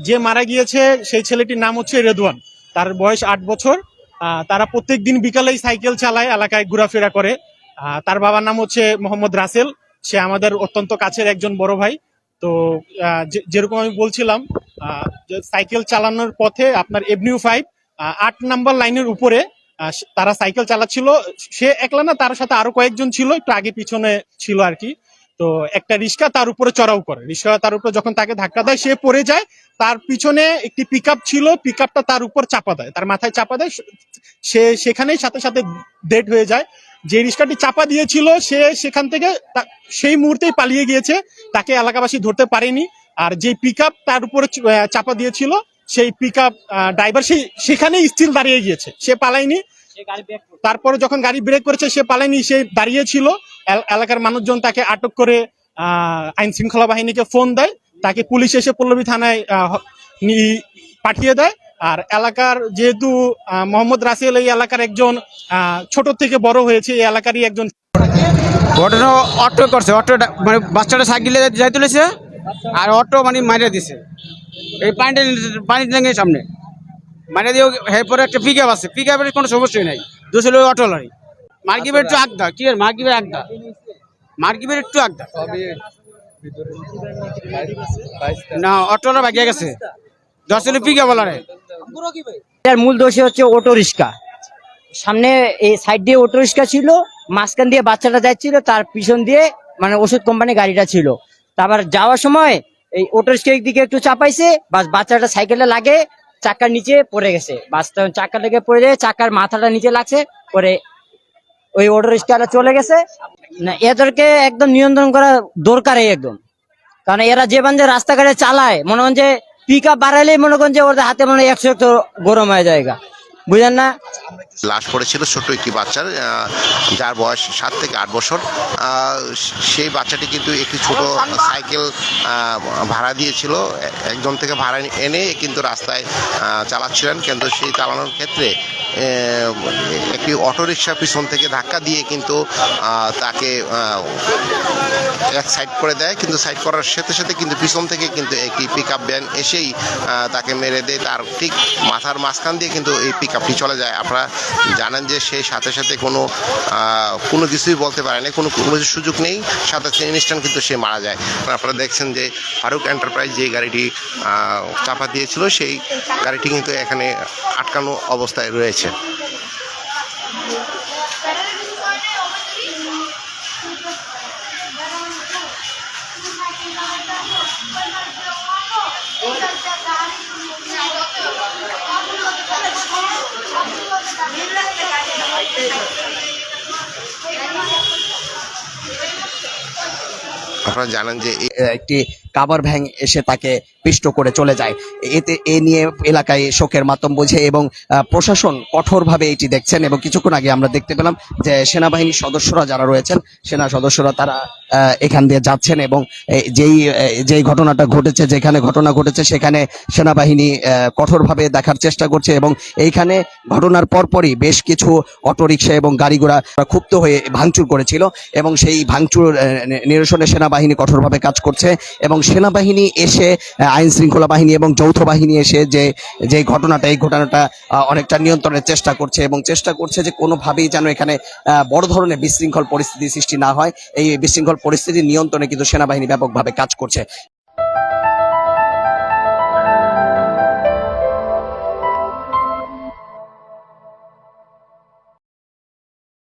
যে মারা গিয়েছে সেই ছেলেটির নাম হচ্ছে রেদওয়ান। তার বয়স 8 বছর। তারা প্রত্যেক দিন বিকালেই সাইকেল চালায়, এলাকায় ঘোরাফেরা করে। তার বাবার নাম হচ্ছে মোহাম্মদ রাসেল। সে আমাদের অত্যন্ত কাছের একজন বড় ভাই। তো যেরকম আমি বলছিলাম, যে সাইকেল চালানোর পথে আপনার এভিনিউ 5 8 নাম্বার লাইনের উপরে তারা সাইকেল চালাচ্ছিল। সে একলা না, তার সাথে আরো কয়েকজন ছিল, একটু আগে পিছনে ছিল আর কি। তো একটা রিক্সা তার উপরে চড়াও করে, রিক্সা তার উপরে যখন তাকে ধাক্কা দেয় সে পড়ে যায়। তার পিছনে একটি পিকআপ ছিল, পিকআপটা তার উপর চাপা দেয়, তার মাথায় চাপা দেয়। সে সেখানেই সাথে সাথে ডেড হয়ে যায়। যে রিক্সাটি চাপা দিয়েছিল সে সেখান থেকে সেই মুহূর্তেই পালিয়ে গিয়েছে, তাকে এলাকাবাসী ধরতে পারেনি। আর যে পিকআপ তার উপরে চাপা দিয়েছিল সেই পিকআপ ড্রাইভার সেখানেই স্থির দাঁড়িয়ে গিয়েছে, সে পালায়নি। তারপরে যখন গাড়ি ব্রেক করেছে সে পালায়নি, সে দাঁড়িয়ে ছিল। এলাকার মানুষজন তাকে আটক করে আইন শৃঙ্খলা বাহিনীকে ফোন দেয়, তাকে পুলিশ এসে পল্লবী থানায় পাঠিয়ে দেয়। আর এলাকার যেহেতু মোহাম্মদ রাসেল এই এলাকার একজন ছোট থেকে বড় হয়েছে, এই এলাকারই একজন। ঘটনা অটো করছে, অটো মানে বাচ্চাটা সাইকেলে যাই তুলেছে আর অটো মানে মারিয়ে দিছে এই পানি ট্যাঙ্কের সামনে মারিয়ে দিয়ে এরপরে একটা পিক আপ আছে, পিক আপের কোনো সমস্যাই নাই, দুশো লোক অটো লড়াই মার্কিবের একটু আগদা কি আর মার্কিবের আগদা, মার্কিবের একটু আগদা না, অটোলা বাগিয়ে গেছে 10 লোক পিক আপ লড়াই। এর মূল দোষী হচ্ছে অটো রিক্সা। সামনে এই সাইড দিয়ে অটো রিক্সা ছিল, মাঝখান দিয়ে বাচ্চাটা যাচ্ছিল, তার পিছন দিয়ে মানে ওষুধ কোম্পানি গাড়িটা ছিল। তারপর যাওয়ার সময় এই অটো রিক্সার দিকে একটু চাপাইছে, বাস বাচ্চাটা সাইকেলে লাগে চাকার নিচে পড়ে গেছে। বাস চাকা থেকে পড়ে যায়, চাকার মাথাটা নিচে লাগছে, পরে ওই অটো রিক্সাটা চলে গেছে। না, এদেরকে একদম নিয়ন্ত্রণ করা দরকারই একদম। কারণ এরা যে বান্ধে রাস্তাঘাটে চালায়, মনে করেন যে পিক আপ বাড়াইলেই মনে করেন যে ওদের হাতে মনে হয় 100 গরম হয়ে যায়, বুঝেন না। লাশ পড়েছিল ছোট্ট একটি বাচ্চার, যার বয়স 7 থেকে 8 বছর। সেই বাচ্চাটি কিন্তু একটি ছোট সাইকেল ভাড়া দিয়েছিল, একজন থেকে ভাড়া এনে কিন্তু রাস্তায় চালাচ্ছিলেন। কিন্তু সেই চালানোর ক্ষেত্রে একটি অটোরিকশা পিছন থেকে ধাক্কা দিয়ে কিন্তু তাকে এক সাইড করে দেয়। কিন্তু সাইড করার সাথে সাথে কিন্তু পিছন থেকে কিন্তু একটি পিক আপ ভ্যান এসেই তাকে মেরে দেয়। তার ঠিক মাথার মাঝখান দিয়ে কিন্তু এই পিক আপটি চলে যায়। আপনারা জানেন যে সেই সাথে সাথে কোনো কিছুই বলতে পারে না, কোনো সুযোগ নেই, সাথে ইনস্ট্যান্ট কিন্তু সে মারা যায়। আপনারা দেখছেন যে ফারুক এন্টারপ্রাইজ যে গাড়িটি চাপা দিয়েছিল সেই গাড়িটি কিন্তু এখানে আটকানো অবস্থায় রয়েছে। আপনারা জানেন যে একটি কাভার ভ্যান এসে তাকে পিষ্ট করে চলে যায়। এ নিয়ে এলাকায় শোকের মাতম বোঝে এবং প্রশাসন কঠোরভাবে এটি দেখছেন। এবং কিছুক্ষণ আগে আমরা দেখতে পেলাম যে সেনাবাহিনীর সদস্যরা যারা রয়েছেন, সেনা সদস্যরা তারা এখান দিয়ে যাচ্ছেন এবং যেই ঘটনাটা ঘটেছে, যেখানে ঘটনা ঘটেছে সেখানে সেনাবাহিনী কঠোরভাবে দেখার চেষ্টা করছে। এবং এইখানে ঘটনার পরপরই বেশ কিছু অটোরিকশা এবং গাড়ি ঘোড়া ক্ষুব্ধ হয়ে ভাঙচুর করেছিল এবং সেই ভাঙচুর নিরসনে সেনাবাহিনী কঠোরভাবে কাজ করছে। এবং সেনাবাহিনী এসে, আইন শৃঙ্খলা বাহিনী এবং যৌথ বাহিনী এসে যে ঘটনাটা, এই ঘটনাটা অনেকটা নিয়ন্ত্রণের চেষ্টা করছে এবং চেষ্টা করছে যে কোনোভাবেই যেন এখানে বড় ধরনের বিশৃঙ্খল পরিস্থিতি সৃষ্টি না হয়। এই বিশৃঙ্খল পরিস্থিতি নিয়ন্ত্রণে কিন্তু সেনাবাহিনী ব্যাপকভাবে কাজ করছে।